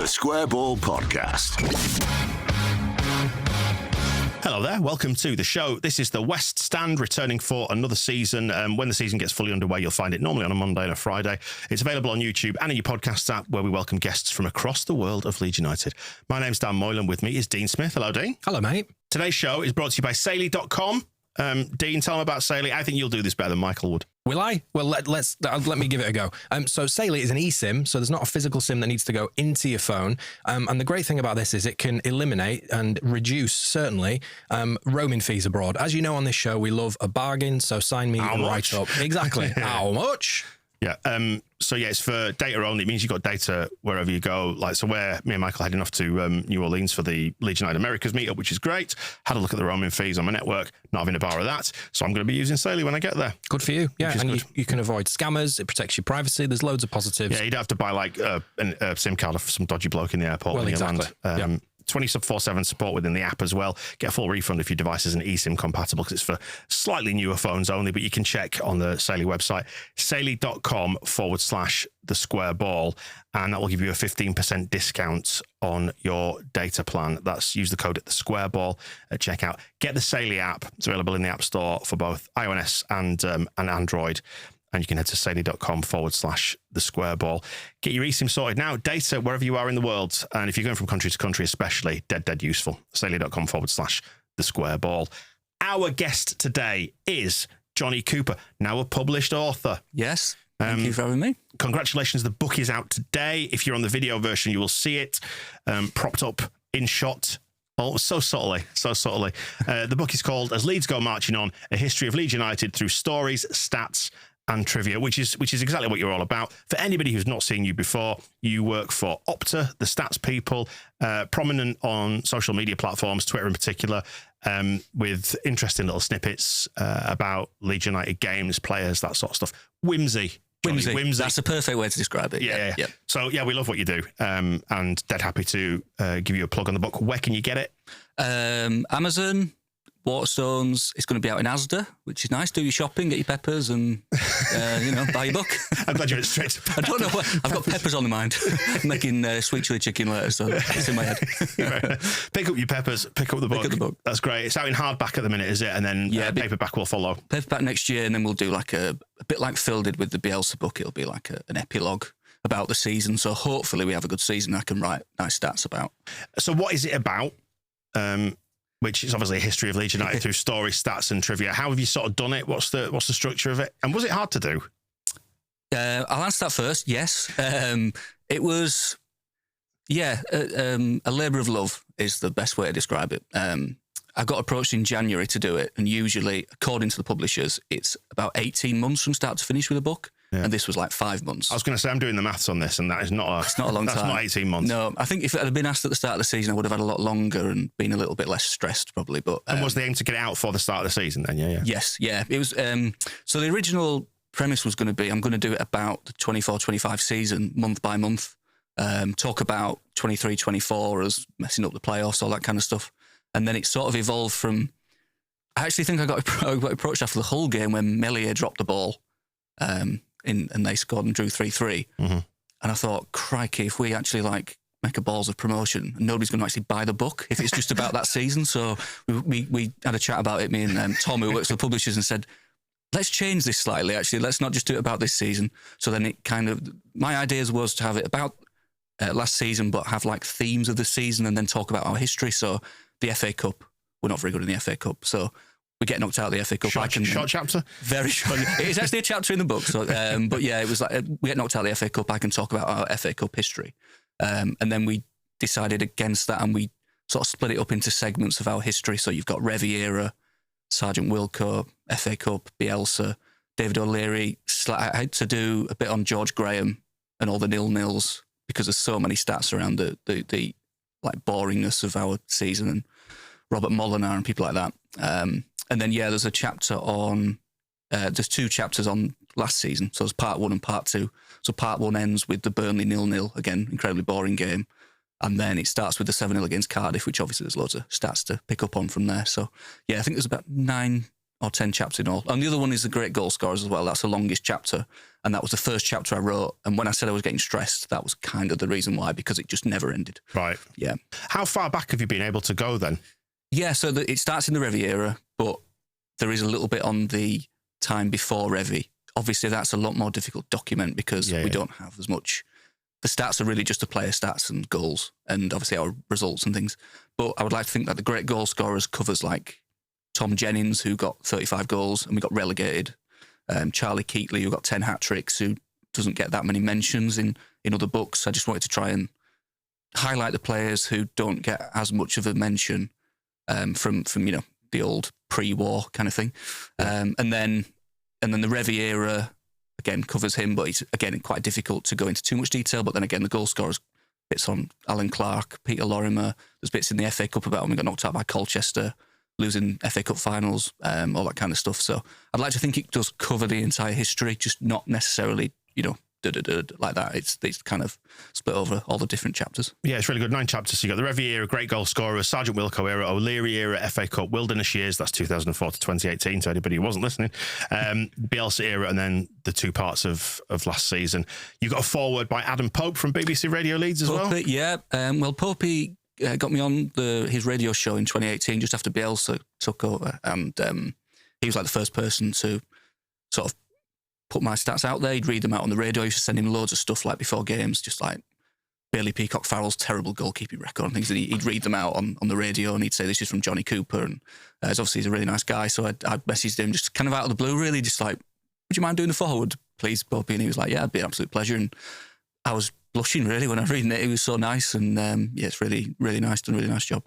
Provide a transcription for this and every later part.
The Square Ball Podcast. Hello there, welcome to the show. This is the West Stand returning for another season. When the season gets fully underway, you'll find it normally on a Monday and a Friday. It's available on YouTube and in your podcast app, where we welcome guests from across the world of Leeds United. My name's Dan Moylan. With me is Dean Smith. Hello, Dean. Hello, mate. Today's show is brought to you by Saily.com. Dean, tell them about Saily. I think you'll do this better than Michael would. Will I? Well, let me give it a go. So Saily is an eSIM, so there's not a physical SIM that needs to go into your phone. And the great thing about this is it can eliminate and reduce, certainly, roaming fees abroad. As you know on this show, we love a bargain, so sign me right up. Exactly. How much? Yeah. So yeah, it's for data only. It means you've got data wherever you go. Like, so where me and Michael heading off to New Orleans for the Leeds United Americas meetup, which is great. Had a look at the roaming fees on my network. Not having a bar of that. So I'm going to be using Saily when I get there. Good for you. Yeah. And you can avoid scammers. It protects your privacy. There's loads of positives. Yeah. You don't have to buy like a SIM card for some dodgy bloke in the airport. Well, when exactly. You land. 24/7 support within the app as well. Get a full refund if your device isn't eSIM compatible, because it's for slightly newer phones only, but you can check on the Saily website, saily.com/the square ball, and that will give you a 15% discount on your data plan. That's use the code at the square ball at checkout. Get the Saily app. It's available in the App Store for both iOS and Android. And you can head to saily.com/the square ball. Get your eSIM sorted now. Data wherever you are in the world. And if you're going from country to country, especially, dead useful. Saily.com/the square ball. Our guest today is Jonny Cooper, now a published author. Yes. Thank you for having me. Congratulations. The book is out today. If you're on the video version, you will see it propped up in shot. Oh, so subtly. The book is called As Leeds Go Marching On, A History of Leeds United Through Stories, Stats and Trivia, which is exactly what you're all about. For anybody who's not seen you before, you work for Opta, the stats people, prominent on social media platforms, Twitter in particular, with interesting little snippets about Leeds United games, players, that sort of stuff. Whimsy. Whimsy. That's a perfect way to describe it. Yeah. So, yeah, we love what you do, and dead happy to give you a plug on the book. Where can you get it? Amazon, Waterstones. It's going to be out in Asda, which is nice. Do your shopping, get your peppers, and buy your book. I'm glad you went straight to I don't know what I've got peppers on the mind. I'm making sweet chili chicken later, so it's in my head. Pick up your peppers, pick up the book. That's great. It's out in hardback at the minute, is it? And then paperback will follow. Paperback next year, and then we'll do like a bit like Phil did with the Bielsa book. It'll be like an epilogue about the season. So hopefully we have a good season I can write nice stats about. So what is it about? Which is obviously a history of Leeds United through story, stats and trivia. How have you sort of done it? What's the structure of it? And was it hard to do? I'll answer that first. Yes. It was, a labour of love is the best way to describe it. I got approached in January to do it, and usually, according to the publishers, it's about 18 months from start to finish with a book. Yeah. And this was like 5 months. I was going to say, I'm doing the maths on this, and that is not it's not a long time. That's not 18 months. No, I think if it had been asked at the start of the season, I would have had a lot longer and been a little bit less stressed, probably. But and was the aim to get it out for the start of the season then? Yeah. Yes, yeah. It was. So the original premise was going to be, I'm going to do it about the 24-25 season, month by month. Talk about 23-24 as messing up the playoffs, all that kind of stuff. And then it sort of evolved from... I actually think I got approached after the Hull game when Melier dropped the ball. And they scored and drew 3-3. Mm-hmm. And I thought, crikey, if we actually make a balls of promotion, nobody's going to actually buy the book if it's just about that season. So we had a chat about it, me and Tom, who works for the publishers, and said, let's change this slightly, actually. Let's not just do it about this season. So then it kind of... My ideas was to have it about last season, but have themes of the season and then talk about our history. So the FA Cup, we're not very good in the FA Cup. So... we get knocked out of the FA Cup. Short chapter? Very short. It is actually a chapter in the book. So, but yeah, it was we get knocked out of the FA Cup. I can talk about our FA Cup history. And then we decided against that, and we sort of split it up into segments of our history. So you've got Reviera, Sergeant Wilco, FA Cup, Bielsa, David O'Leary. I had to do a bit on George Graham and all the nil-nils because there's so many stats around the boringness of our season, and Robert Molinar and people like that. And then, there's a chapter on, there's 2 chapters on last season. So there's part 1 and part 2. So part 1 ends with the Burnley 0-0, again, incredibly boring game. And then it starts with the 7-0 against Cardiff, which obviously there's loads of stats to pick up on from there. So, I think there's about 9 or 10 chapters in all. And the other one is the Great Goal Scorers as well. That's the longest chapter. And that was the first chapter I wrote. And when I said I was getting stressed, that was kind of the reason why, because it just never ended. Right. Yeah. How far back have you been able to go then? Yeah, so it starts in the Revy era, but there is a little bit on the time before Revy. Obviously, that's a lot more difficult to document because we don't have as much. The stats are really just the player stats and goals, and obviously our results and things. But I would like to think that the great goal scorers covers like Tom Jennings, who got 35 goals and we got relegated. Charlie Keetley, who got 10 hat-tricks, who doesn't get that many mentions in other books. I just wanted to try and highlight the players who don't get as much of a mention from the old pre-war kind of thing. And then the Revy era, again, covers him, but it's, again, quite difficult to go into too much detail. But then again, the goal scorers, bits on Alan Clark, Peter Lorimer, there's bits in the FA Cup about when we got knocked out by Colchester, losing FA Cup finals, all that kind of stuff. So I'd like to think it does cover the entire history, just not necessarily, like that. It's kind of split over all the different chapters. Yeah, it's really good. 9 chapters. So you got the Revy era, great goal scorer, Sergeant Wilco era, O'Leary era, FA Cup, Wilderness years, that's 2004 to 2018, to anybody who wasn't listening. Bielsa era, and then the 2 parts of last season. You got a foreword by Adam Pope from BBC Radio Leeds as well? Yeah. Well, Popey got me on his radio show in 2018, just after Bielsa took over. And he was like the first person to sort of put my stats out there. He'd read them out on the radio. I used to send him loads of stuff like before games, just like Bailey Peacock Farrell's terrible goalkeeping record and things. And he'd read them out on the radio, and he'd say, this is from Jonny Cooper. And he's a really nice guy. So I'd messaged him just kind of out of the blue, really, just like, would you mind doing the forward, please, Popey? And he was like, yeah, it'd be an absolute pleasure. And I was blushing, really, when I was reading it. It was so nice. And it's really, really nice. Done a really nice job.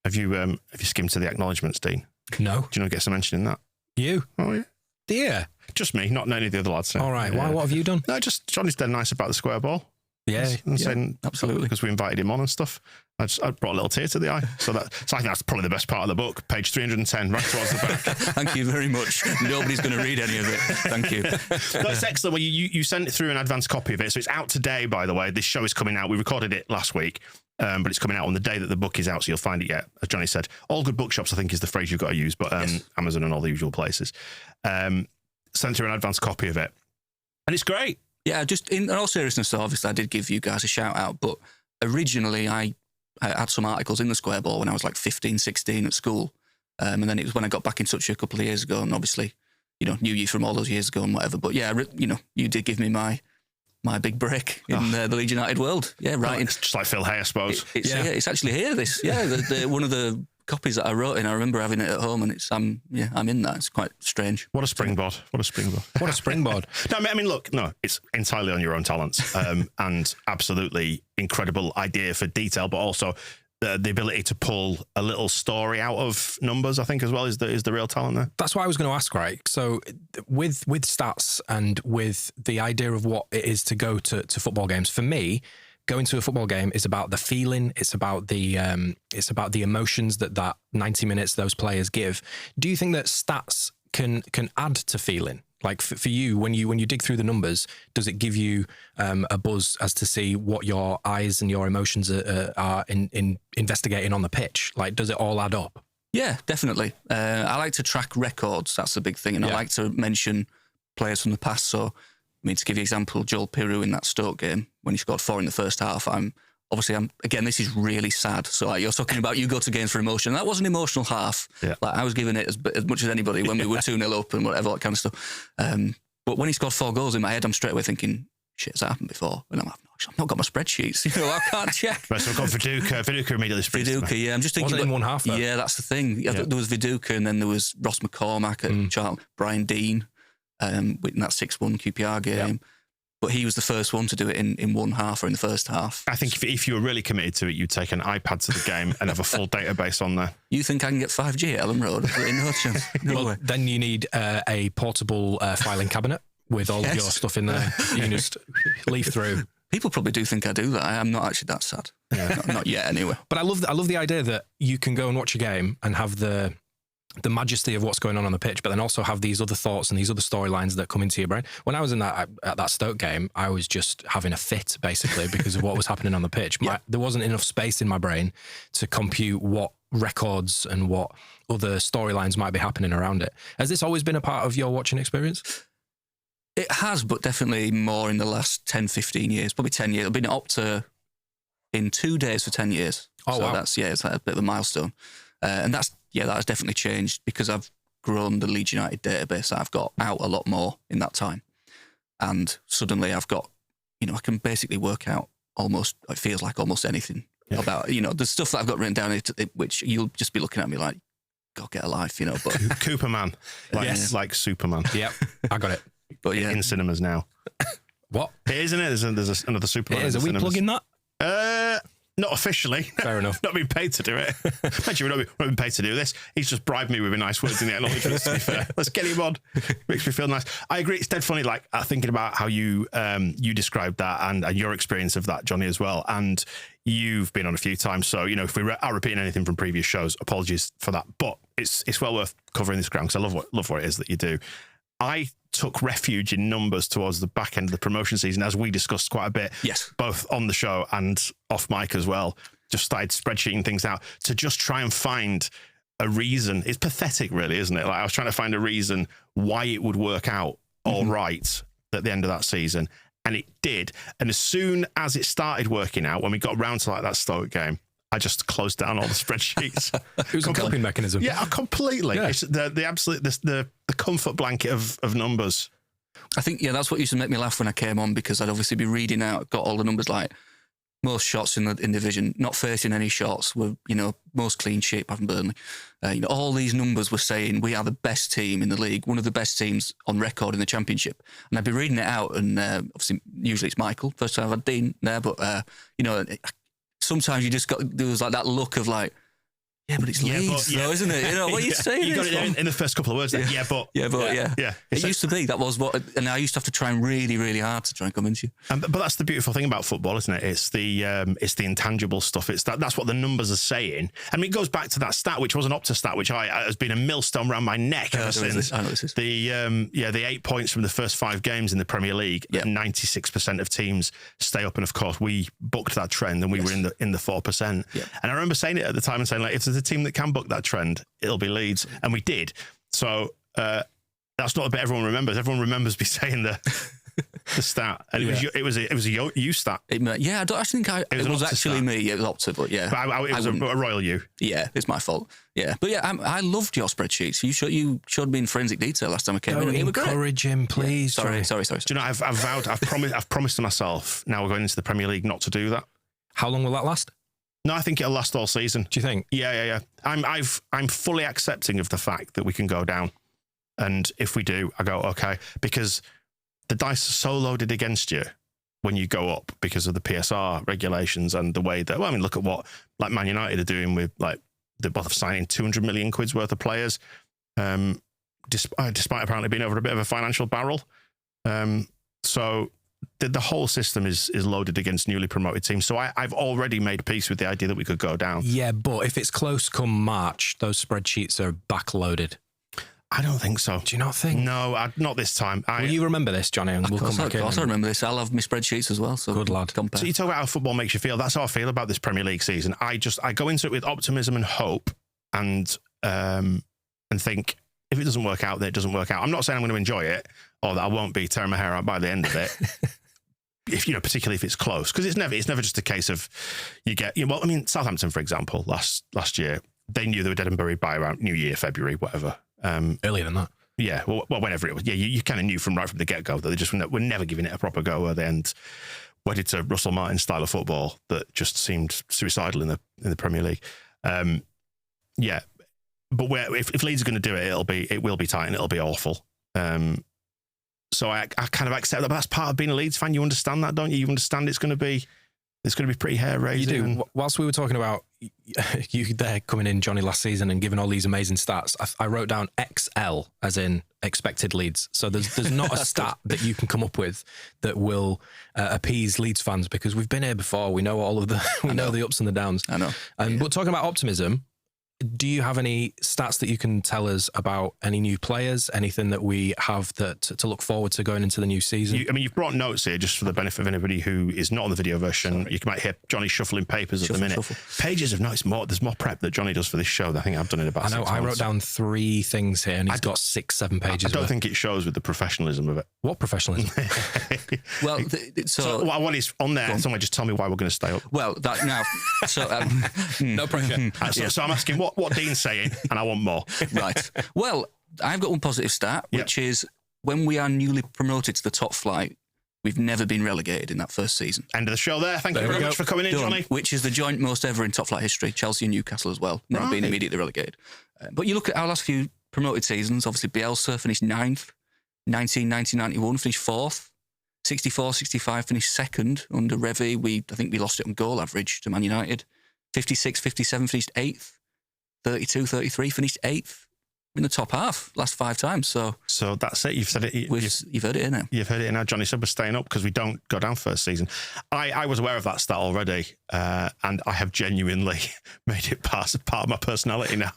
Have you skimmed to the acknowledgements, Dean? No. Do you know get some mention in that? You? Oh, yeah. Dear. Just me, not any of the other lads. So. All right. Yeah. Why? What have you done? No, just Johnny's dead nice about the square ball. Yeah, saying, absolutely. Because we invited him on and stuff. I brought a little tear to the eye. So I think that's probably the best part of the book. Page 310, right towards the back. Thank you very much. Nobody's going to read any of it. Thank you. That's excellent. Well, you sent it through an advanced copy of it. So it's out today, by the way. This show is coming out. We recorded it last week. But it's coming out on the day that the book is out, so you'll find it yet. As Jonny said, all good bookshops, I think, is the phrase you've got to use, but yes. Amazon and all the usual places. Sent through an advanced copy of it. And it's great. Yeah, just in all seriousness, though, obviously I did give you guys a shout out, but originally I had some articles in the Square Ball when I was like 15, 16 at school. And then it was when I got back in touch a couple of years ago, and obviously, knew you from all those years ago and whatever. But yeah, you did give me my big break in the Leeds United world. Yeah, right. It's just like Phil Hay, I suppose. It's actually here, this. Yeah, one of the copies that I wrote in, I remember having it at home, and I'm in that. It's quite strange. What a springboard. What a springboard. No, I mean, look, it's entirely on your own talents and absolutely incredible idea for detail, but also the ability to pull a little story out of numbers, I think, as well, is the real talent there. That's what I was going to ask, right? So with stats and with the idea of what it is to go to football games, for me, going to a football game is about the feeling. It's about the emotions that 90 minutes those players give. Do you think that stats can add to feeling? Like for you, when you dig through the numbers, does it give you a buzz as to see what your eyes and your emotions are in investigating on the pitch? Like, does it all add up? Yeah, definitely. I like to track records. That's the big thing. And I like to mention players from the past. So, to give you an example, Joel Piroux in that Stoke game, when he scored 4 in the first half, again, this is really sad. So like, you're talking about you go to games for emotion. That was an emotional half. Yeah. Like, I was giving it as much as anybody when we were 2-0 up and whatever, that kind of stuff. But when he scored 4 goals in my head, I'm straight away thinking, shit, has that happened before? And I've not got my spreadsheets. I can't check. Right, so we've got Viduka immediately springs. Viduka, yeah. I'm just thinking. Wasn't in one half, though. Yeah, that's the thing. Yeah. There was Viduka, and then there was Ross McCormack and Charlton, Brian Dean in that 6-1 QPR game. Yeah. But he was the first one to do it in one half or in the first half. I think if you were really committed to it, you'd take an iPad to the game and have a full database on there. You think I can get 5G at Ellen Road? No chance. No way. Then you need a portable filing cabinet with all of your stuff in there. You can just leaf through. People probably do think I do that. I'm not actually that sad. Yeah. Not yet, anyway. But I love the idea that you can go and watch a game and have the majesty of what's going on the pitch, but then also have these other thoughts and these other storylines that come into your brain. When I was at that Stoke game, I was just having a fit, basically, because of what was happening on the pitch. There wasn't enough space in my brain to compute what records and what other storylines might be happening around it. Has this always been a part of your watching experience? It has, but definitely more in the last 10, 15 years, probably 10 years. I've been at Opta in 2 days for 10 years. Oh, so wow. It's like a bit of a milestone. And that has definitely changed because I've grown the Leeds United database. I've got out a lot more in that time. And suddenly I've got, I can basically work out it feels like almost anything about, the stuff that I've got written down, which you'll just be looking at me like, God, get a life, But Cooperman. Like Superman. Yep, I got it. But yeah. In cinemas now. What? It is, isn't it? There's another Superman. It is. Are we plugging that? Not officially. Fair enough. Not being paid to do it. Actually, we're not being paid to do this. He's just bribed me with nice words in the acknowledgements, to be fair. Let's get him on. Makes me feel nice. I agree. It's dead funny, like, thinking about how you described that and your experience of that, Jonny, as well. And you've been on a few times. So, if we are repeating anything from previous shows, apologies for that. But it's well worth covering this ground because I love what it is that you do. I took refuge in numbers towards the back end of the promotion season, as we discussed quite a bit, yes, both on the show and off mic as well. Just started spreadsheeting things out to just try and find a reason. It's pathetic, really, isn't it? Like, I was trying to find a reason why it would work out all right at the end of that season, and it did. And as soon as it started working out, when we got round to that Stoke game, I just closed down all the spreadsheets. It was a coping mechanism. Yeah, completely. Yeah. It's the absolute the comfort blanket of numbers. I think, that's what used to make me laugh when I came on, because I'd obviously be reading out, got all the numbers like most shots in the division, not facing any shots, were, most clean sheet apart from Burnley. All these numbers were saying we are the best team in the league, one of the best teams on record in the Championship. And I'd be reading it out, and obviously, usually it's Michael. First time I've had Dean there, but, sometimes you just there was like that look of like, yeah, but it's Leeds, though, isn't it? What are you saying? You got it in the first couple of words. There. Yeah, but. Yeah. It used to be, that was what, and I used to have to try and really, really hard to try and convince you. But that's the beautiful thing about football, isn't it? It's the intangible stuff. That's what the numbers are saying. I mean, it goes back to that stat, which was an Opta stat, which has been a millstone around my neck ever since. I know this is. The 8 points from the first 5 games in the Premier League. 96% of teams stay up, and of course we booked that trend, and we were in the 4%. Yeah. And I remember saying it at the time and saying, like, if there's a team that can book that trend, it'll be Leeds, and we did. So that's not the bit everyone remembers. Everyone remembers me saying the stat, and it was a you stat. I don't actually think it was actually stat. Me. It was Opta, but yeah, But it was a royal you. Yeah, it's my fault. Yeah, but yeah, I loved your spreadsheets. You showed me in forensic detail last time I came in. And Encourage him, please. Yeah. Sorry. Do you know? I've vowed. I've promised to myself. Now we're going into the Premier League not to do that. How long will that last? No, I think it'll last all season. Do you think? Yeah. I'm fully accepting of the fact that we can go down, and if we do, I go okay, because the dice are so loaded against you when you go up because of the PSR regulations and the way that. Well, I mean, look at what like Man United are doing with like they're both signing 200 million quid's worth of players, despite apparently being over a bit of a financial barrel. So. The whole system is loaded against newly promoted teams. So I've already made peace with the idea that we could go down. Yeah, but if it's close come March, those spreadsheets are backloaded. I don't think so. Do you not think? No, not this time. Will you remember this, Jonny? And we'll come back in. Of course I remember this. I'll have my spreadsheets as well. So good lad. So you talk about how football makes you feel. That's how I feel about this Premier League season. I go into it with optimism and hope, and think if it doesn't work out, then it doesn't work out. I'm not saying I'm going to enjoy it, or that I won't be tearing my hair out by the end of it. If particularly if it's close, because it's never just a case of you get. Well, I mean, Southampton, for example, last year they knew they were dead and buried by around New Year, February, whatever. Earlier than that. Yeah, well, whenever it was. Yeah, you kind of knew from the get go that they just were never giving it a proper go, were they? And wedded to Russell Martin's style of football that just seemed suicidal in the Premier League. Yeah, but if Leeds are going to do it, it will be tight and it'll be awful. So I kind of accept that, but that's part of being a Leeds fan. You understand that, don't you? You understand it's going to be pretty hair raising. You do. Whilst we were talking about you there coming in, Jonny, last season and giving all these amazing stats, I wrote down XL as in expected Leeds. So there's not a stat that you can come up with that will appease Leeds fans, because we've been here before. We know all of the know the ups and the downs. I know. But talking about optimism, do you have any stats that you can tell us about any new players, anything that we have that to look forward to going into the new season? You've brought notes here just for the benefit of anybody who is not on the video version. You might hear Jonny shuffling papers at the minute. Pages of notes. There's more prep that Jonny does for this show. I think I've done it about 6 months. I wrote down 3 things here, and he's got 6-7 pages. I don't think it shows with the professionnosism of it. What professionalism? Well, so what I want is on there. Someone just tell me why we're going to stay up. Well, No pressure. So I'm asking what Dean's saying, and I want more. Right. Well, I've got one positive stat, which is when we are newly promoted to the top flight, we've never been relegated in that first season. End of the show there. Thank you very much for coming in, Jonny. Which is the joint most ever in top flight history. Chelsea and Newcastle as well. Never been immediately relegated. But you look at our last few promoted seasons, obviously Bielsa finished 9th, 1990-91 finished 4th, 64-65 finished 2nd under Revie. I think we lost it on goal average to Man United. 56-57 finished 8th, 32-33 finished 8th. In the top half last 5 times. So that's it. You've said it. You've heard it here now. You've heard it here now. Jonny said we're staying up because we don't go down first season. I was aware of that stat already, and I have genuinely made it part of my personality now.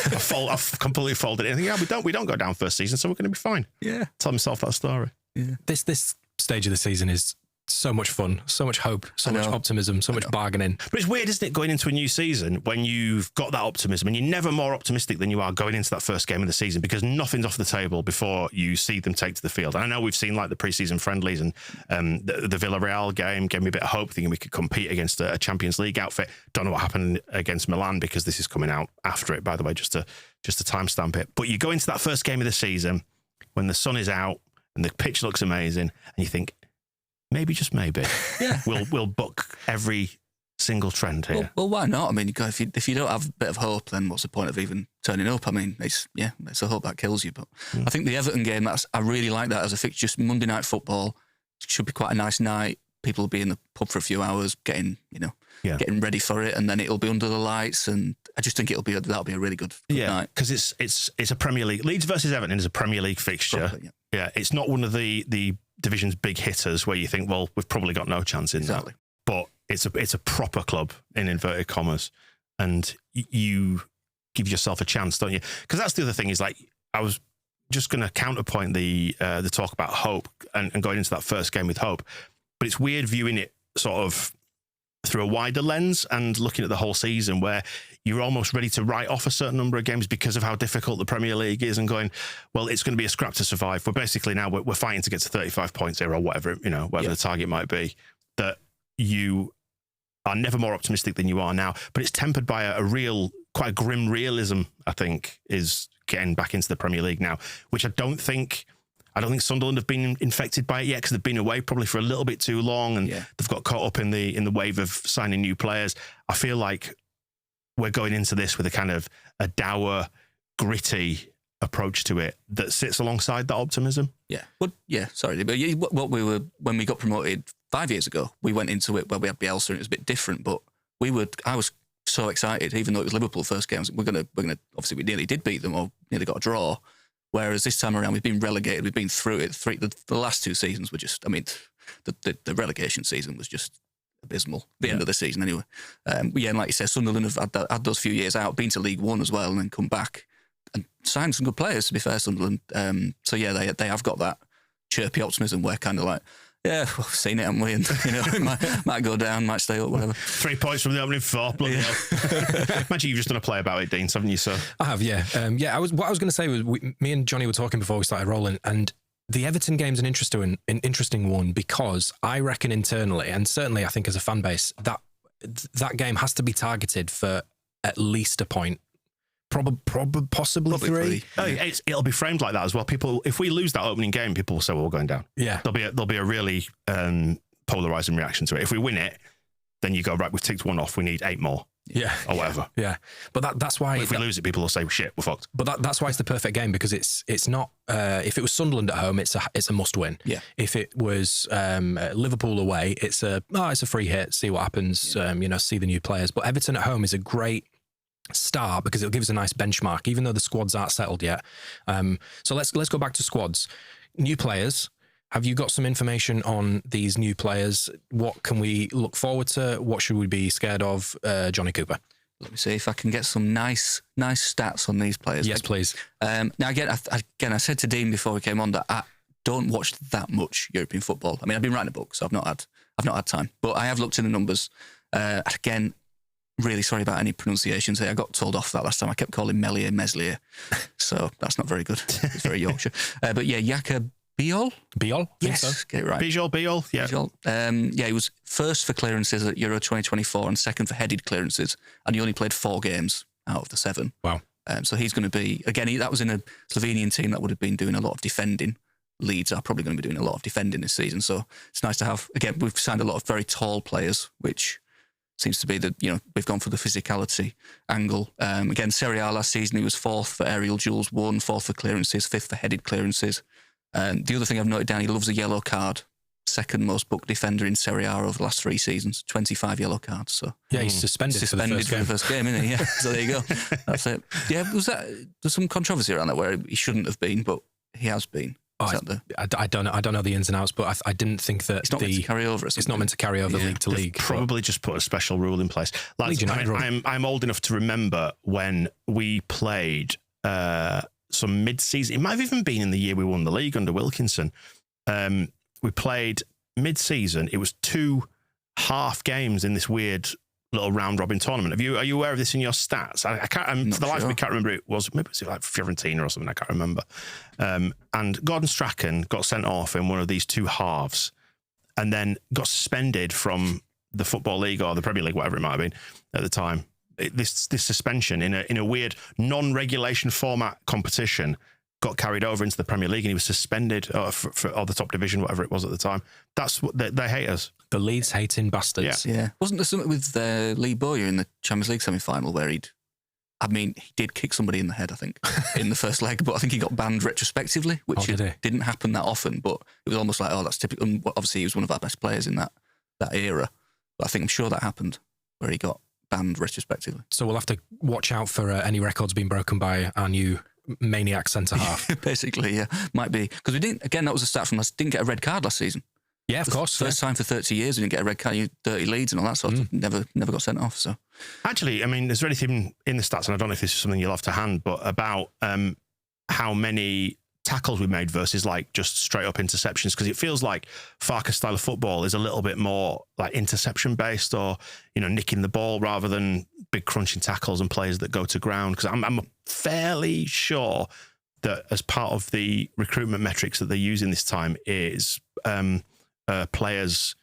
I've completely folded it. I think we don't go down first season, so we're going to be fine. Yeah. Tell myself that story. Yeah. This stage of the season is so much fun, so much hope, so much optimism, so much bargaining. But it's weird, isn't it, going into a new season when you've got that optimism and you're never more optimistic than you are going into that first game of the season because nothing's off the table before you see them take to the field. And I know we've seen like the pre-season friendlies and the Villarreal game gave me a bit of hope thinking we could compete against a Champions League outfit. Don't know what happened against Milan because this is coming out after it, by the way, just to timestamp it. But you go into that first game of the season when the sun is out and the pitch looks amazing and you think, maybe, just maybe, we'll book every single trend here. Well, why not? I mean, if you don't have a bit of hope, then what's the point of even turning up? I mean, it's a hope that kills you. But I think the Everton game, I really like that as a fixture. Just Monday night football should be quite a nice night. People will be in the pub for a few hours, getting ready for it, and then it'll be under the lights. And I just think that'll be a really good night. Because it's a Premier League. Leeds versus Everton is a Premier League fixture. Probably, It's not one of the division's big hitters where you think, well, we've probably got no chance in that. But it's a proper club in inverted commas, and you give yourself a chance, don't you? Because that's the other thing is like I was just going to counterpoint the talk about hope and going into that first game with hope, but it's weird viewing it sort of through a wider lens and looking at the whole season where you're almost ready to write off a certain number of games because of how difficult the Premier League is and going, well, it's going to be a scrap to survive. We're basically now we're fighting to get to 35 points here or whatever, whatever the target might be, that you are never more optimistic than you are now. But it's tempered by quite a grim realism, I think, is getting back into the Premier League now, which I don't think Sunderland have been infected by it yet because they've been away probably for a little bit too long and they've got caught up in the wave of signing new players. I feel like we're going into this with a kind of a dour, gritty approach to it that sits alongside that optimism. Yeah. Well, sorry, but when we got promoted 5 years ago, we went into it where we had Bielsa and it was a bit different, but I was so excited, even though it was Liverpool first games. We're gonna obviously we nearly did beat them or nearly got a draw. Whereas this time around, we've been relegated. We've been through it. The last 2 seasons were just, I mean, the relegation season was just abysmal. The end of the season, anyway. And like you said, Sunderland have had those few years out, been to League One as well, and then come back and signed some good players, to be fair, Sunderland. So, they have got that chirpy optimism where kind of like, yeah, we've seen it, haven't we? And, it might go down, might stay up, whatever. 3 points from the opening 4. Bloody hell. Imagine you've just done a play about it, Dean, haven't you, sir? I have, yeah. What I was going to say was me and Jonny were talking before we started rolling, and the Everton game's an interesting one because I reckon internally, and certainly I think as a fan base, that game has to be targeted for at least a point. Possibly 3. It'll be framed like that as well. People, if we lose that opening game, people will say, well, we're going down. Yeah. There'll be a really polarising reaction to it. If we win it, then you go, right, we've ticked 1 off, we need 8 more. Yeah. Or whatever. Yeah. But that's why... But if we lose it, people will say, shit, we're fucked. But that's why it's the perfect game because it's not... if it was Sunderland at home, it's a must-win. Yeah. If it was Liverpool away, it's a free hit, see what happens, see the new players. But Everton at home is a great start because it'll give us a nice benchmark, even though the squads aren't settled yet. So let's go back to squads. New players. Have you got some information on these new players? What can we look forward to? What should we be scared of? Jonny Cooper. Let me see if I can get some nice stats on these players. Yes, please. Now, again, I said to Dean before we came on that I don't watch that much European football. I mean, I've been writing a book, so I've not had time. But I have looked in the numbers. Again, really sorry about any pronunciations here. I got told off that last time. I kept calling Meslier, so that's not very good. It's very Yorkshire. But yeah, Jaka Biol? Yes, So. Get it right. Biol, yeah. Bijol. He was first for clearances at Euro 2024 and second for headed clearances, and he only played 4 games out of the 7. Wow. So he's going to be, again, that was in a Slovenian team that would have been doing a lot of defending. Leeds are probably going to be doing a lot of defending this season, so it's nice to have, again, we've signed a lot of very tall players, which seems to be that, we've gone for the physicality angle. Again, Serie A last season, he was 4th for aerial duels, 4th for clearances, 5th for headed clearances. The other thing I've noted down, he loves a yellow card. Second most booked defender in Serie A over the last 3 seasons, 25 yellow cards. So yeah, he's suspended for the first game, isn't he? Yeah. So there you go. That's it. Yeah, there's some controversy around that where he shouldn't have been, but he has been. I don't know the ins and outs, but I didn't think that it's not meant to carry over. It's not meant to carry over league to league. Probably just put a special rule in place. I'm old enough to remember when we played some mid-season. It might have even been in the year we won the league under Wilkinson. We played mid-season. It was 2 half games in this weird little round-robin tournament. Are you aware of this in your stats? I can't. For the life of me, can't remember. Maybe it was like Fiorentina or something. I can't remember. And Gordon Strachan got sent off in one of these 2 halves, and then got suspended from the Football League or the Premier League, whatever it might have been at the time. This suspension in a weird non-regulation format competition got carried over into the Premier League, and he was suspended for the top division, whatever it was at the time. That's what they hate us. The Leeds hating bastards. Yeah. Wasn't there something with Lee Bowyer in the Champions League semi-final where he did kick somebody in the head, I think, in the first leg, but I think he got banned retrospectively, which didn't happen that often, but it was almost like, that's typical. And obviously, he was one of our best players in that era. But I'm sure that happened where he got banned retrospectively. So we'll have to watch out for any records being broken by our new maniac centre-half. Basically, yeah. Might be. Because we didn't, again, that was a stat from us, didn't get a red card last season. Yeah, of course. First time for 30 years we didn't get a red card. You 30 leads and all that sort of never got sent off. So actually, I mean, is there anything in the stats, and I don't know if this is something you'll have to hand, but about how many tackles we made versus like just straight up interceptions? Because it feels like Farke's style of football is a little bit more like interception based, or nicking the ball rather than big crunching tackles and players that go to ground. Because I'm fairly sure that as part of the recruitment metrics that they're using this time is players'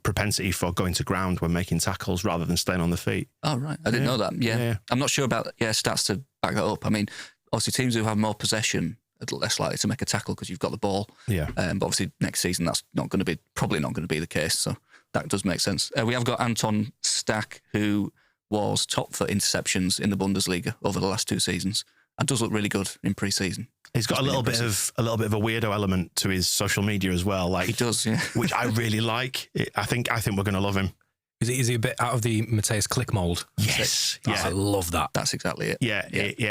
propensity for going to ground when making tackles rather than staying on the feet. Oh, right. I didn't know that. Yeah. I'm not sure about stats to back that up. I mean, obviously teams who have more possession are less likely to make a tackle because you've got the ball. Yeah. But obviously next season that's probably not going to be the case. So that does make sense. We have got Anton Stack, who was top for interceptions in the Bundesliga over the last 2 seasons, and does look really good in pre-season. He's got a little bit of a weirdo element to his social media as well. Like he does, yeah. Which I really like. I think we're going to love him. Is he a bit out of the Matthias Klick mold? Yes, yeah. I love that. That's exactly it. Yeah.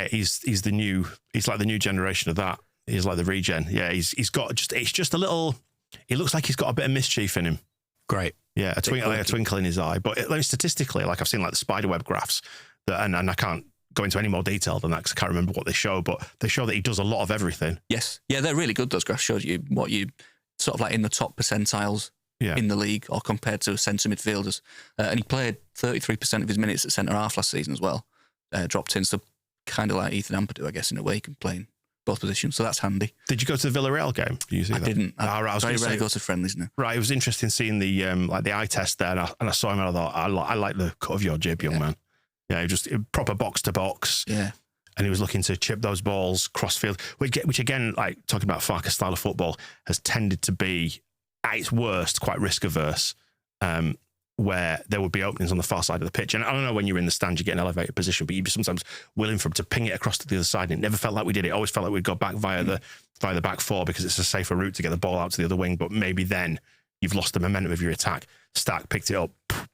He's like the new generation of that. He's like the regen. Yeah, he's got it's just a little. He looks like he's got a bit of mischief in him. Great. Yeah, a twinkle in his eye. But statistically, like I've seen like the spiderweb graphs and I can't go into any more detail than that because I can't remember what they show, but they show that he does a lot of everything. Yes. Yeah, they're really good. Those graphs show you what you sort of like in the top percentiles in the league or compared to centre midfielders. And he played 33% of his minutes at centre half last season as well. Dropped in, so kind of like Ethan Ampadu, I guess, in a way, he can play in both positions, so that's handy. Did you go to the Villarreal game? Did you see that? I didn't. I was very rarely go to friendlies now. Right, it was interesting seeing the the eye test there, and I saw him and I thought, I like the cut of your jib, young man. Yeah, just proper box to box. Yeah. And he was looking to chip those balls crossfield, which again, like talking about Farke's style of football, has tended to be, at its worst, quite risk averse, where there would be openings on the far side of the pitch. And I don't know, when you're in the stand, you get an elevated position, but you'd be sometimes willing for him to ping it across to the other side. And it never felt like we did it. It always felt like we'd go back via the back four because it's a safer route to get the ball out to the other wing. But maybe then you've lost the momentum of your attack. Stack picked it up,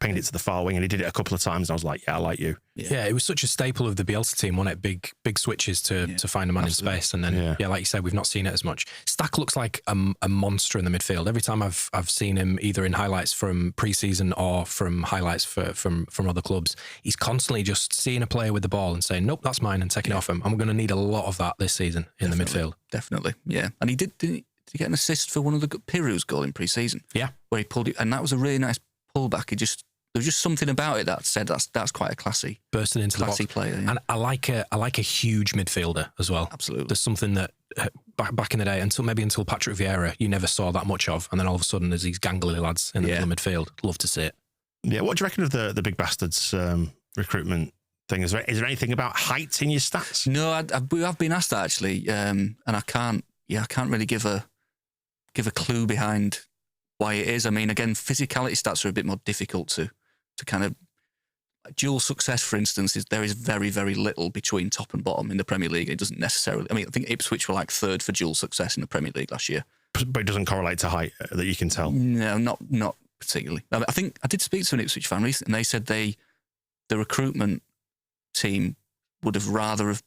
pinged it to the far wing, and he did it a couple of times. And I was like, yeah, I like you. Yeah, it was such a staple of the Bielsa team, wasn't it? Big switches to find a man in space, and then like you said, we've not seen it as much. Stack looks like a monster in the midfield. Every time I've seen him, either in highlights from pre-season or from highlights from other clubs, he's constantly just seeing a player with the ball and saying, "Nope, that's mine," and taking it off him. I'm going to need a lot of that this season in the midfield. Definitely, yeah. And he did he get an assist for one of the Piru's goal in pre-season? Yeah, where he pulled it, and that was a really nice pullback. There was just something about it that said that's quite a classy bursting into classy the box. player. Yeah. And I like a huge midfielder as well. Absolutely, there's something that back in the day, until Patrick Vieira, you never saw that much of, and then all of a sudden there's these gangly lads in the middle of midfield. Love to see it. Yeah, what do you reckon of the Big Bastards recruitment thing? Is there anything about height in your stats? No, I've been asked that actually, and I can't really give a clue behind why it is. I mean, again, physicality stats are a bit more difficult to kind of dual success, for instance. There is very, very little between top and bottom in the Premier League. It doesn't necessarily. I mean, I think Ipswich were like third for dual success in the Premier League last year, but it doesn't correlate to height that you can tell. No, not particularly. I think I did speak to an Ipswich fan recently, and they said the recruitment team would have rather have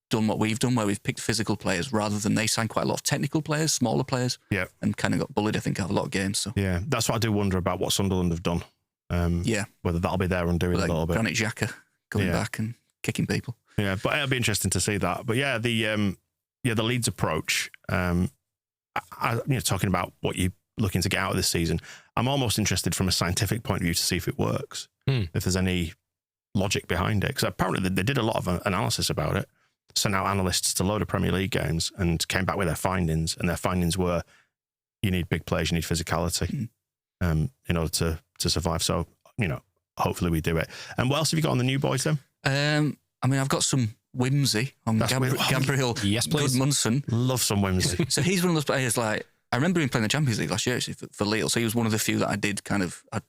done what we've done, where we've picked physical players rather than they signed quite a lot of technical players, smaller players, and kind of got bullied, I think, out of a lot of games. So yeah, that's what I do wonder about what Sunderland have done. Whether that'll be their undoing a little bit. Granit Xhaka going back and kicking people. Yeah, but it'll be interesting to see that. But yeah, the Leeds approach. Talking about what you're looking to get out of this season, I'm almost interested from a scientific point of view to see if it works, if there's any logic behind it. Because apparently they did a lot of analysis about it, sent out analysts to a load of Premier League games and came back with their findings. And their findings were, you need big players, you need physicality in order to survive. So, hopefully we do it. And what else have you got on the new boys then? I mean, I've got some whimsy on Gabriel Goodmunson. Love some whimsy. So he's one of those players, like, I remember him playing the Champions League last year actually for Lille. So he was one of the few that I did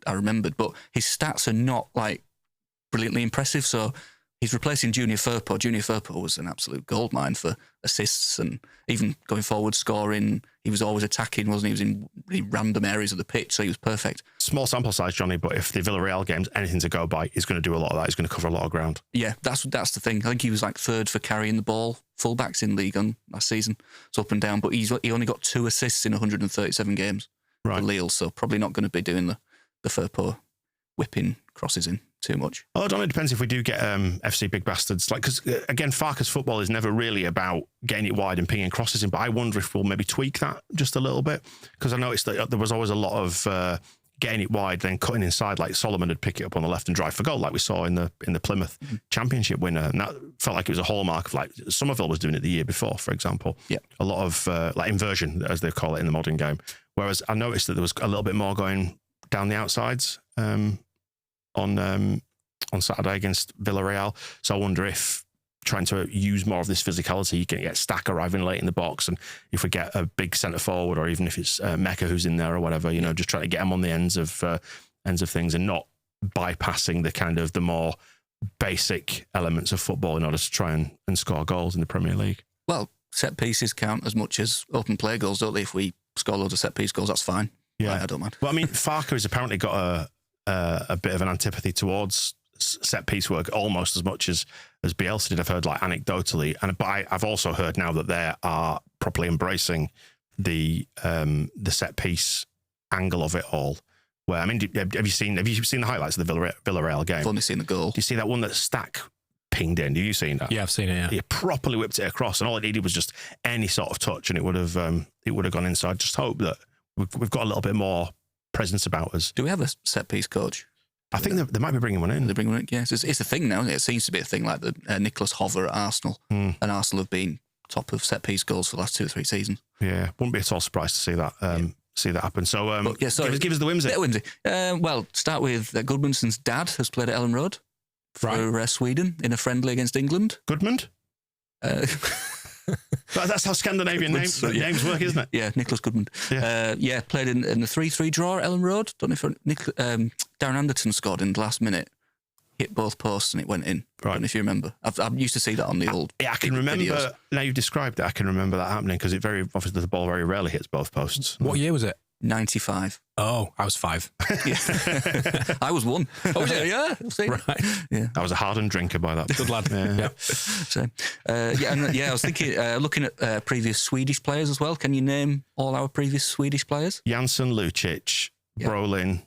I remembered. But his stats are not like brilliantly impressive. So he's replacing Junior Firpo. Junior Firpo was an absolute goldmine for assists and even going forward, scoring. He was always attacking, wasn't he? He was in really random areas of the pitch, so he was perfect. Small sample size, Jonny, but if the Villarreal game's anything to go by, he's going to do a lot of that. He's going to cover a lot of ground. Yeah, that's the thing. I think he was like third for carrying the ball, fullbacks in Ligue 1 last season. It's up and down, but he only got 2 assists in 137 games for Lille, so probably not going to be doing the Firpo whipping crosses in too much. Well, it only depends if we do get FC Big Bastards. Because again, Farke's football is never really about getting it wide and pinging crosses in. But I wonder if we'll maybe tweak that just a little bit. Because I noticed that there was always a lot of getting it wide, then cutting inside. Like Solomon would pick it up on the left and drive for goal, like we saw in the Plymouth Championship winner. And that felt like it was a hallmark of like Somerville was doing it the year before, for example. Yeah, a lot of like inversion, as they call it in the modern game. Whereas I noticed that there was a little bit more going down the outsides. On Saturday against Villarreal. So I wonder if trying to use more of this physicality, you can get Stack arriving late in the box, and if we get a big centre forward, or even if it's Mecca who's in there or whatever, just trying to get them on the ends of things and not bypassing the kind of the more basic elements of football in order to try and score goals in the Premier League. Well, set pieces count as much as open play goals, don't they? If we score loads of set piece goals, that's fine. Yeah, I don't mind. Well, I mean, Farke has apparently got a bit of an antipathy towards set piece work almost as much as Bielsa did. I've heard like anecdotally, but I've also heard now that they are properly embracing the set piece angle of it all. Where, I mean, have you seen the highlights of the Villarreal game? I've only seen the goal. Do you see that one that Stack pinged in? Have you seen that? Yeah, I've seen it. Yeah, he properly whipped it across, and all it needed was just any sort of touch, and it would have gone in. So I just hope that we've got a little bit more presence about us. Do we have a set piece coach? I think they might be bringing one in. They're bringing one in, yes. It's a thing now, isn't it? It seems to be a thing, like the Nicholas Hover at Arsenal. And Arsenal have been top of set-piece goals for the last 2 or 3 seasons. Yeah, wouldn't be at all surprised to see that happen. So, give us the whimsy. Whimsy. Well, start with Goodmanson's dad has played at Ellen Road for Sweden in a friendly against England. Goodman? That's how Scandinavian names work, isn't it? Yeah, Nicholas Goodman. Yeah, played in the 3-3 draw at Ellen Road. Don't know if Darren Anderton scored in the last minute, hit both posts and it went in. Right. Don't know if you remember. I used to see that on the old. Yeah, I can remember. Videos. Now you've described it, I can remember that happening because obviously the ball very rarely hits both posts. What year was it? 95. Oh, I was 5. Yeah. I was 1. Oh, was it? Yeah. See? Right. Yeah. I was a hardened drinker by that. Good lad. Yeah. So, I was thinking, looking at previous Swedish players as well. Can you name all our previous Swedish players? Janssen, Lucic, Yeah. Brolin,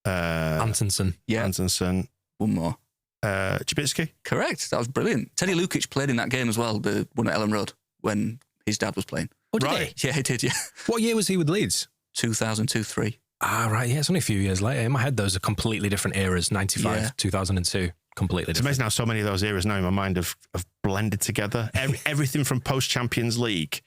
Antonsen. Yeah. Antonsen, One more. Chibitsky. Correct. That was brilliant. Teddy Lukic played in that game as well, the one at Ellen Road, when his dad was playing. Oh, did Right. he? Yeah, he did, yeah. What year was he with Leeds? 2002-3. Ah, right. Yeah, it's only a few years later. In my head, those are completely different eras. 95, Yeah. 2002. Completely It's different. amazing how so many of those eras now in my mind have blended together. Everything from post-Champions League,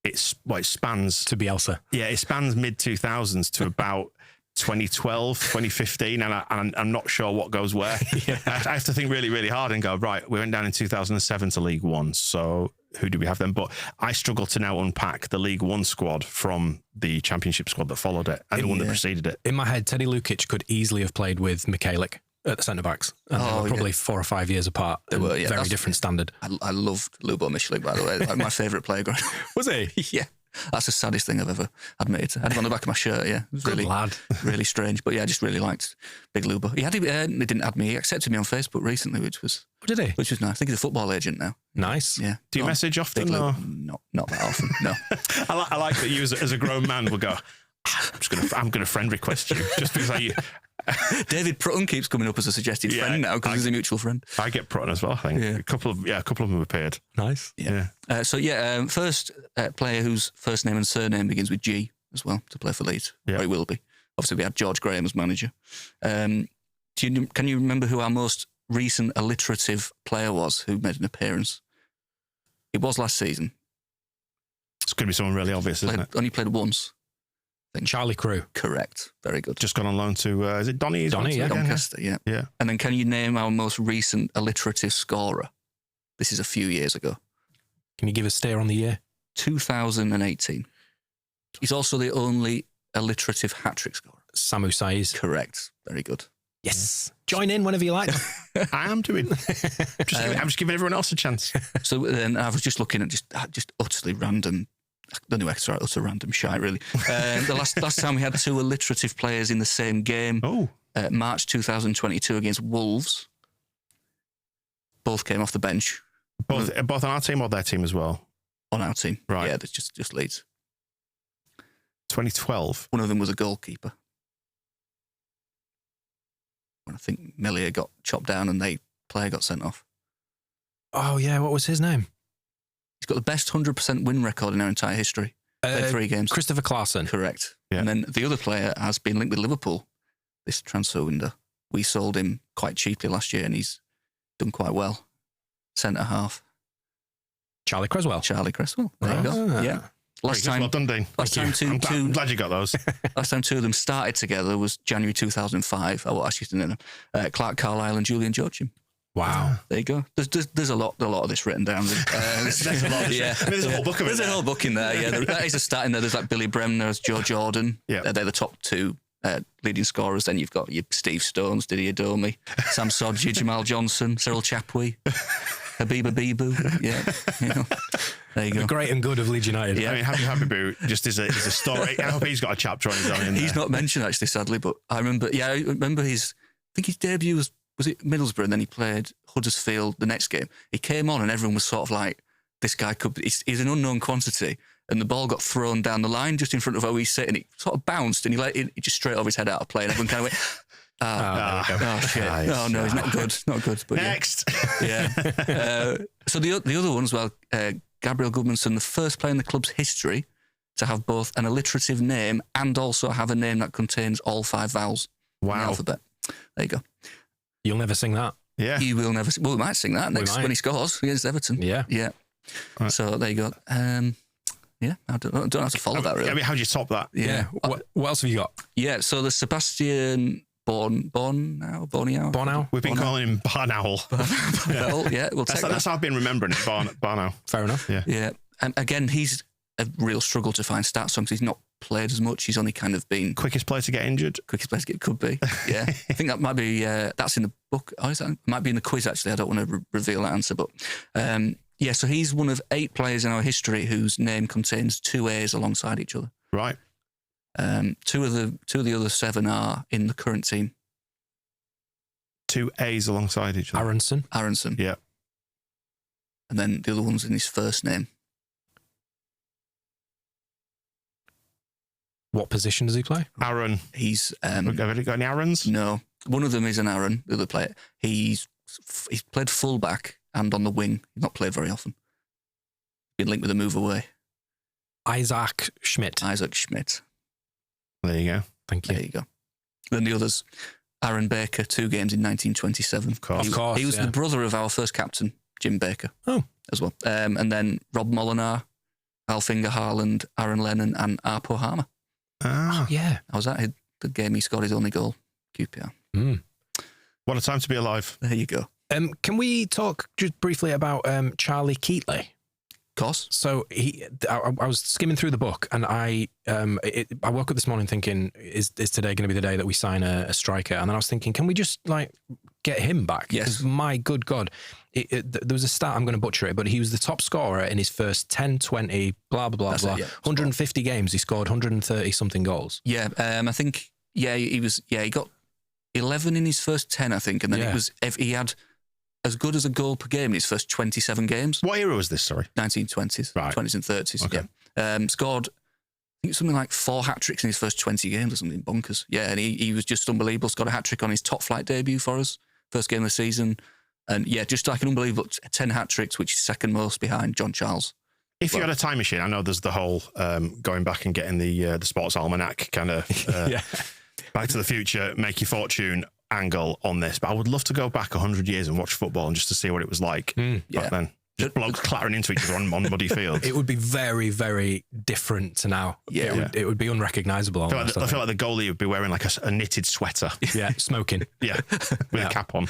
it spans... To Bielsa. Yeah, it spans mid-2000s to about 2012, 2015, and I'm not sure what goes where. I have to think really, really hard and go, right, we went down in 2007 to League One, so who do we have then? But I struggle to now unpack the League One squad from the Championship squad that followed it and the one that preceded it. In my head, Teddy Lukic could easily have played with Michalik at the centre-backs. And they were probably 4 or 5 years apart. They were, yeah. Very different standard. I loved Lubo Michalik, by the way. Like my favourite player growing up. Was he? Yeah. That's the saddest thing I've ever admitted. I had him on the back of my shirt, yeah. It was Good lad. really strange. But yeah, I just really liked Big Lubo. He didn't add me. He accepted me on Facebook recently, which was Did he? nice. I think he's a football agent now. Nice. Yeah. Do you message often? Big Or? Lubo. Not that often, no. I like that you as a grown man will go, I'm gonna friend request you just because David Prutton keeps coming up as a suggested friend now because he's a mutual friend. I get Prutton as well. I think Yeah. a couple of them have appeared. Nice. Yeah. First player whose first name and surname begins with G as well to play for Leeds. Yeah. Or he will be. Obviously, we had George Graham as manager. Can you remember who our most recent alliterative player was who made an appearance? It was last season. It's going to be someone really obvious, isn't it? Only played once. Charlie Crew. Correct. Very good. Just gone on loan to, is it Donny? Donny, yeah. Doncaster, yeah. Yeah. And then can you name our most recent alliterative scorer? This is a few years ago. Can you give a steer on the year? 2018. He's also the only alliterative hat-trick scorer. Samu Saiz. Correct. Very good. Yes. Join in whenever you like. I am doing. I'm just giving everyone else a chance. So then I was just looking at just utterly random. Anyway, sorry, utter random shite, really. The last time we had 2 alliterative players in the same game, March 2022 against Wolves. Both came off the bench. Both on our team or their team as well? On our team. Right. Yeah, that's just Leeds. 2012. One of them was a goalkeeper. When I think Melia got chopped down and the player got sent off. Oh, yeah. What was his name? He's got the best 100% win record in our entire history. Played 3 games. Christopher Clarkson. Correct. Yeah. And then the other player has been linked with Liverpool this transfer window. We sold him quite cheaply last year and he's done quite well. Centre half. Charlie Creswell. Charlie Cresswell. There you go. Yeah. Last time, well done, Dean. last time I'm glad you got those. last time 2 of them started together was January 2005. I will ask you to name them. Clark Carlisle and Julian Joachim. Wow. There you go. There's a lot of this written down. There's a lot. Yeah. There's a whole book of it. There's a whole book in there. Yeah, there is a stat in there. There's like Billy Bremner as Joe Jordan. Yeah. They're the top 2 leading scorers. Then you've got your Steve Stones, Didier Domi, Sam Sodji, Jamal Johnson, Cyril Chapwe, Habiba Bibu. Yeah. You know, there you go. The great and good of Leeds United. Yeah. I mean, Happy Boo just is a story. I hope he's got a chapter on his own in there. He's not mentioned actually, sadly, but I remember his debut was it Middlesbrough, and then he played Huddersfield the next game. He came on and everyone was sort of like, this guy he's an unknown quantity. And the ball got thrown down the line just in front of where he's sitting. It sort of bounced and he just straight over his head out of play. And everyone kind of went, shit. Nice. Oh, no, he's not good. Not good. But Next. Yeah. So the other one as well, Gabriel Goodmanson, the first player in the club's history to have both an alliterative name and also have a name that contains all 5 vowels in the alphabet. There you go. You'll never sing that. Yeah. You will never. Well, we might sing that next when he scores against Everton. Yeah. Yeah. Right. So there you go. Yeah, I don't have to follow that really. I mean, how do you top that? Yeah. What else have you got? Yeah. So there's Sebastian Borneau. We've been calling him Barnowl. Yeah, we'll take That's how I've been remembering it. Barnow. Fair enough. Yeah. Yeah. And again, he's a real struggle to find stats on because he's not played as much. He's only kind of been Quickest player to get injured. quickest place to get could be. Yeah. I think that might be that's in the book. Oh, is that? Might be in the quiz actually. I don't want to reveal that answer, but yeah, so he's one of 8 players in our history whose name contains 2 A's alongside each other. Right. Two of the other 7 are in the current team. 2 A's alongside each other. Aronson. Yeah. And then the other one's in his first name. What position does he play? Aaron. He's Have you got any Aarons? no. One of them is an Aaron, the other player. He's played fullback and on the wing. He's not played very often. Been linked with a move away. Isaac Schmidt. There you go. Thank you. There you go. Then the others, Aaron Baker, 2 games in 1927. Of course. He was yeah. the brother of our first captain, Jim Baker. Oh. As well. And then Rob Molinar, Alfinger Haaland, Aaron Lennon, and Arpo Harmer. Ah, Yeah. How was that? The game he scored his only goal, QPR. what a time to be alive. There you go. Can we talk just briefly about Charlie Keetley? Of course. So I was skimming through the book, and I woke up this morning thinking, is today going to be the day that we sign a striker? And then I was thinking, can we just get him back? Yes. Because my good God, there was a stat, I'm going to butcher it, but he was the top scorer in his first 10, 20, blah, blah, That's blah. it, yeah. 150 games, he scored 130 something goals. Yeah, I think, he got 11 in his first 10, I think. And then he had as good as a goal per game in his first 27 games. What era was this, sorry? 1920s, Right. 20s and 30s. Okay. Yeah. Scored, I think something like 4 hat-tricks in his first 20 games or something bonkers. Yeah, and he was just unbelievable. Scored a hat-trick on his top flight debut for us, first game of the season. And yeah, just like an unbelievable 10 hat-tricks, which is second most behind John Charles. If you had a time machine, I know there's the whole going back and getting the sports almanac kind of Back to the Future, make your fortune angle on this, but I would love to go back 100 years and watch football and just to see what it was like back then. Just blokes clattering into each other on muddy fields. It would be very, very different to now. Yeah. It would be unrecognisable. I feel like the goalie would be wearing like a knitted sweater. Yeah, smoking. Yeah, with a cap on.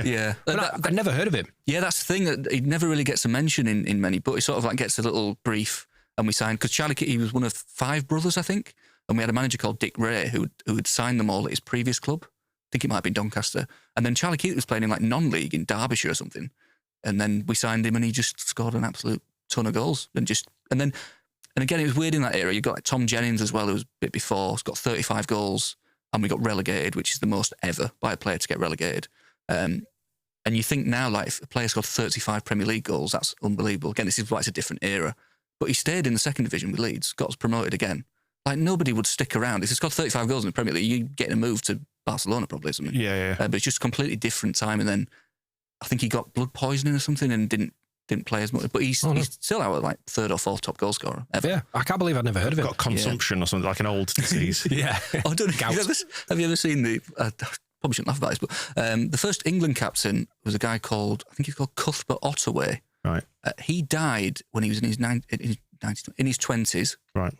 Yeah. I'd never heard of him. Yeah, that's the thing, that he never really gets a mention in many, but he sort of like gets a little brief. And we signed, because Charlie Keetley, he was one of 5 brothers, I think. And we had a manager called Dick Ray who had signed them all at his previous club. I think it might have been Doncaster. And then Charlie Keetley was playing in like non-league in Derbyshire or something. And then we signed him and he just scored an absolute ton of goals. And again, it was weird in that era. You got like Tom Jennings as well, who was a bit before. He's got 35 goals and we got relegated, which is the most ever by a player to get relegated. And you think now, like, if a player's got 35 Premier League goals, that's unbelievable. Again, this is why it's a different era. But he stayed in the second division with Leeds, got us promoted again. Like, nobody would stick around. If he's got 35 goals in the Premier League, you're getting a move to Barcelona probably or something. Yeah. But it's just a completely different time. And then I think he got blood poisoning or something and didn't play as much. But he's still our like 3rd or 4th top goal scorer ever. Yeah, I can't believe I'd never heard of him. Got consumption or something, like an old disease. Yeah. Oh, have you ever seen the... probably shouldn't laugh about this, but the first England captain was a guy called, I think he's called Cuthbert Ottaway. Right. He died when he was in his 20s. Right.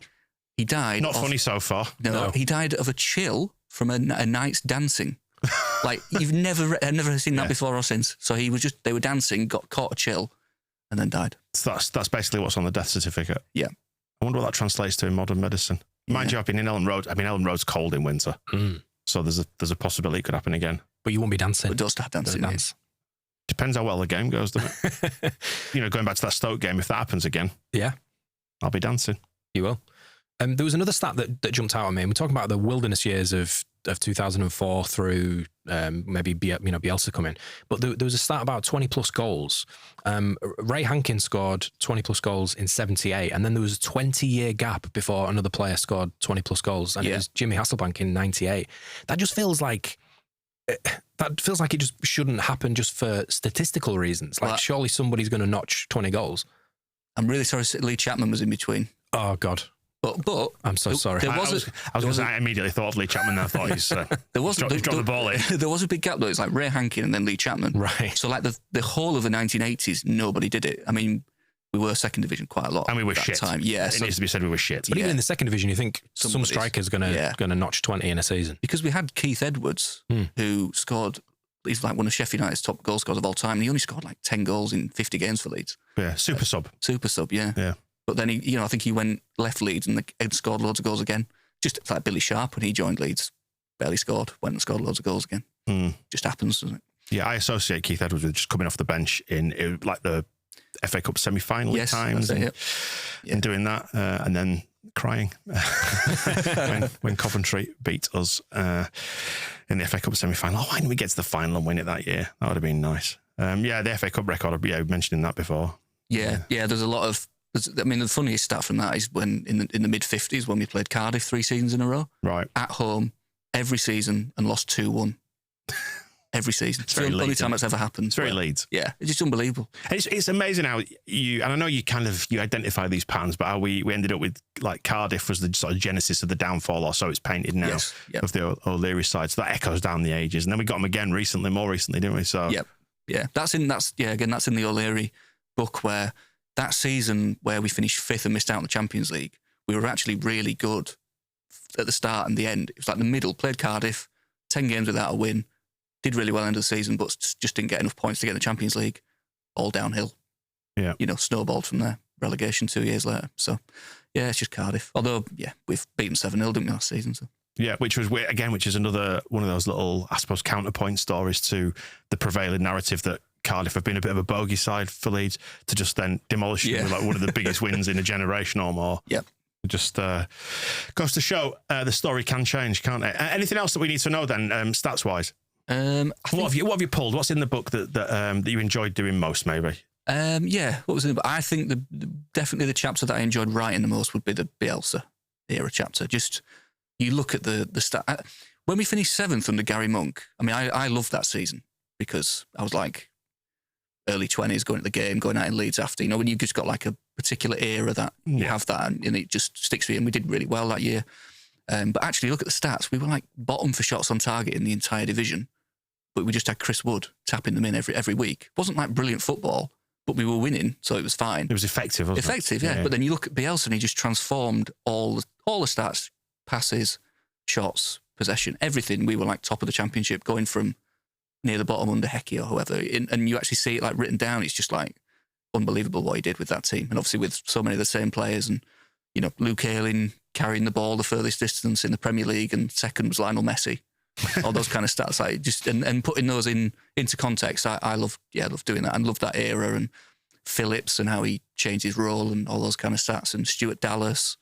He died. Not funny so far. No, he died of a chill from a night's dancing. Like, I've never seen that before or since. So they were dancing, got caught a chill, and then died. So that's basically what's on the death certificate. Yeah. I wonder what that translates to in modern medicine. Mind you, I've been in Ellen Road. I mean, Ellen Road's cold in winter. So there's a possibility it could happen again. But you won't be dancing. But don't start dancing. Dance. Depends how well the game goes, doesn't it? Going back to that Stoke game, if that happens again, Yeah, I'll be dancing. you will. There was another stat that jumped out at me. And we're talking about the wilderness years of 2004 through maybe Bielsa coming. But there was a stat about 20 plus goals. Ray Hankins scored 20 plus goals in 78, and then there was a 20-year gap before another player scored 20 plus goals, and it was Jimmy Hasselbank in 98. That just feels like it just shouldn't happen just for statistical reasons. Like, surely somebody's going to notch 20 goals. I'm really sorry Lee Chapman was in between. Oh God. But I'm so sorry. I immediately thought of Lee Chapman. And I thought he's dropped the ball in. There was a big gap though. It's like Ray Hankin and then Lee Chapman. Right. So like the whole of the 1980s, nobody did it. I mean, we were second division quite a lot, and we were at that shit. time. Yeah, it needs to be said we were shit. But even in the second division, you think some striker's going to notch 20 in a season, because we had Keith Edwards who scored. He's like one of Sheffield United's top goal scorers of all time. And he only scored like 10 goals in 50 games for Leeds. Yeah, super sub. Yeah. But then I think he left Leeds and scored loads of goals again. Just like Billy Sharp when he joined Leeds, barely scored, went and scored loads of goals again. Just happens, doesn't it? Yeah, I associate Keith Edwards with just coming off the bench in like the FA Cup semi-final times and doing that. And then crying when Coventry beat us in the FA Cup semi-final. Oh, why didn't we get to the final and win it that year? That would have been nice. The FA Cup record, we mentioned that before. Yeah, there's a lot of... the funniest stat from that is when in the mid-50s when we played Cardiff 3 seasons in a row. Right. At home, every season, and lost 2-1. Every season. It's the only time that's ever happened. It's very Leeds. Yeah, it's just unbelievable. It's amazing how and I know you you identify these patterns, but how we ended up with, like, Cardiff was the sort of genesis of the downfall, or so it's painted now, yes, yep. of the O'Leary side. So that echoes down the ages. And then we got them again more recently, didn't we? So yeah. That's in the O'Leary book, where that season where we finished 5th and missed out on the Champions League, we were actually really good at the start and the end. It was like the middle, played Cardiff, 10 games without a win, did really well end of the season, but just didn't get enough points to get in the Champions League. All downhill. Yeah. Snowballed from there. Relegation 2 years later. So, yeah, it's just Cardiff. Although, we've beaten 7-0, didn't we, last season? So. Yeah, which is another one of those little, I suppose, counterpoint stories to the prevailing narrative that Cardiff have been a bit of a bogey side for Leeds, to just then demolish them with, like, one of the biggest wins in a generation or more. Yep. Just goes to show the story can change, can't it? Anything else that we need to know then, stats-wise? What have you pulled? What's in the book that you enjoyed doing most, maybe? What was in the book? I think definitely the chapter that I enjoyed writing the most would be the Bielsa era chapter. Just, you look at the stat. When we finished 7th under Gary Monk, I mean, I loved that season because I was like early 20s, going to the game, going out in Leeds after, when you just got like a particular era that you have that and it just sticks with you. And we did really well that year. But actually, look at the stats. We were like bottom for shots on target in the entire division, but we just had Chris Wood tapping them in every week. It wasn't like brilliant football, but we were winning, so it was fine. It was effective, wasn't it? Effective, yeah. But then you look at Bielsa and he just transformed all the stats, passes, shots, possession, everything. We were like top of the Championship, going from near the bottom under Hecky or whoever. And you actually see it like written down. It's just like unbelievable what he did with that team. And obviously with so many of the same players, and, Luke Ayling carrying the ball the furthest distance in the Premier League, and second was Lionel Messi. All those kind of stats, like just and putting those into context. I love doing that, and love that era, and Phillips and how he changed his role and all those kind of stats, and Stuart Dallas,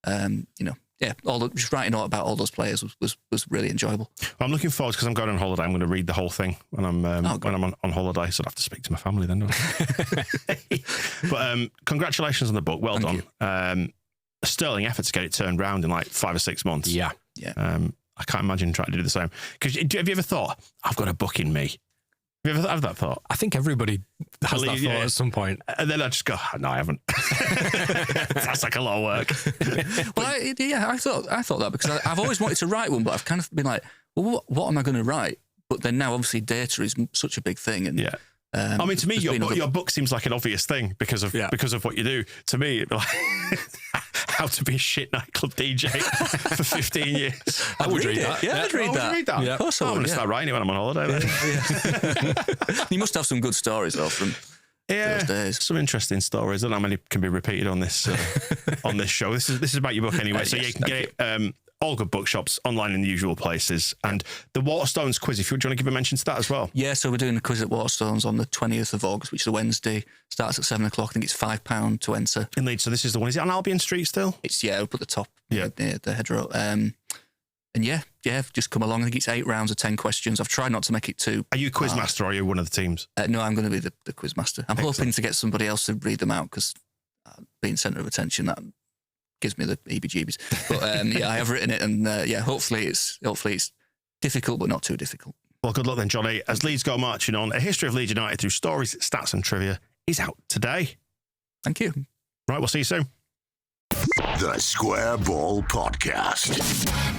just writing out about all those players was really enjoyable. Well, I'm looking forward, because I'm going on holiday. I'm going to read the whole thing when I'm on holiday, so I'd have to speak to my family then, don't I? But congratulations on the book. Well done. A sterling effort to get it turned around in like 5 or 6 months. Yeah. I can't imagine trying to do the same. Because have you ever thought, I've got a book in me? Have you ever had that thought? I think everybody has that thought at some point. And then I just go, no, I haven't. That's like a lot of work. Well, I thought that, because I've always wanted to write one, but I've kind of been like, well, what am I going to write? But then now, obviously, data is such a big thing. And I mean, to me, your book seems like an obvious thing because of what you do. To me, like, how to be a shit nightclub DJ for 15 years. I would read that. Yeah, I'd read that. Yeah. Of course, I'm going to start writing it when I'm on holiday. Then. You must have some good stories, though, from those days. Some interesting stories. I don't know how many can be repeated on this show. This is about your book anyway, so you can get it. All Good Bookshops, online in the usual places. And the Waterstones quiz, if you want to give a mention to that as well. Yeah, so we're doing a quiz at Waterstones on the 20th of August, which is a Wednesday. Starts at 7 o'clock. I think it's £5 to enter. In Leeds, so this is the one. Is it on Albion Street still? It's, we'll put the top near the hedgerow. And just come along. I think it's 8 rounds of 10 questions. I've tried not to make it too... Are you quiz master, or are you one of the teams? No, I'm going to be the quiz master. I'm hoping to get somebody else to read them out, because being centre of attention, that gives me the heebie-jeebies. But I have written it, and hopefully it's difficult, but not too difficult. Well, good luck then, Jonny. As Leeds go marching on, a history of Leeds United through stories, stats and trivia is out today. Thank you. Right, we'll see you soon. The Square Ball Podcast.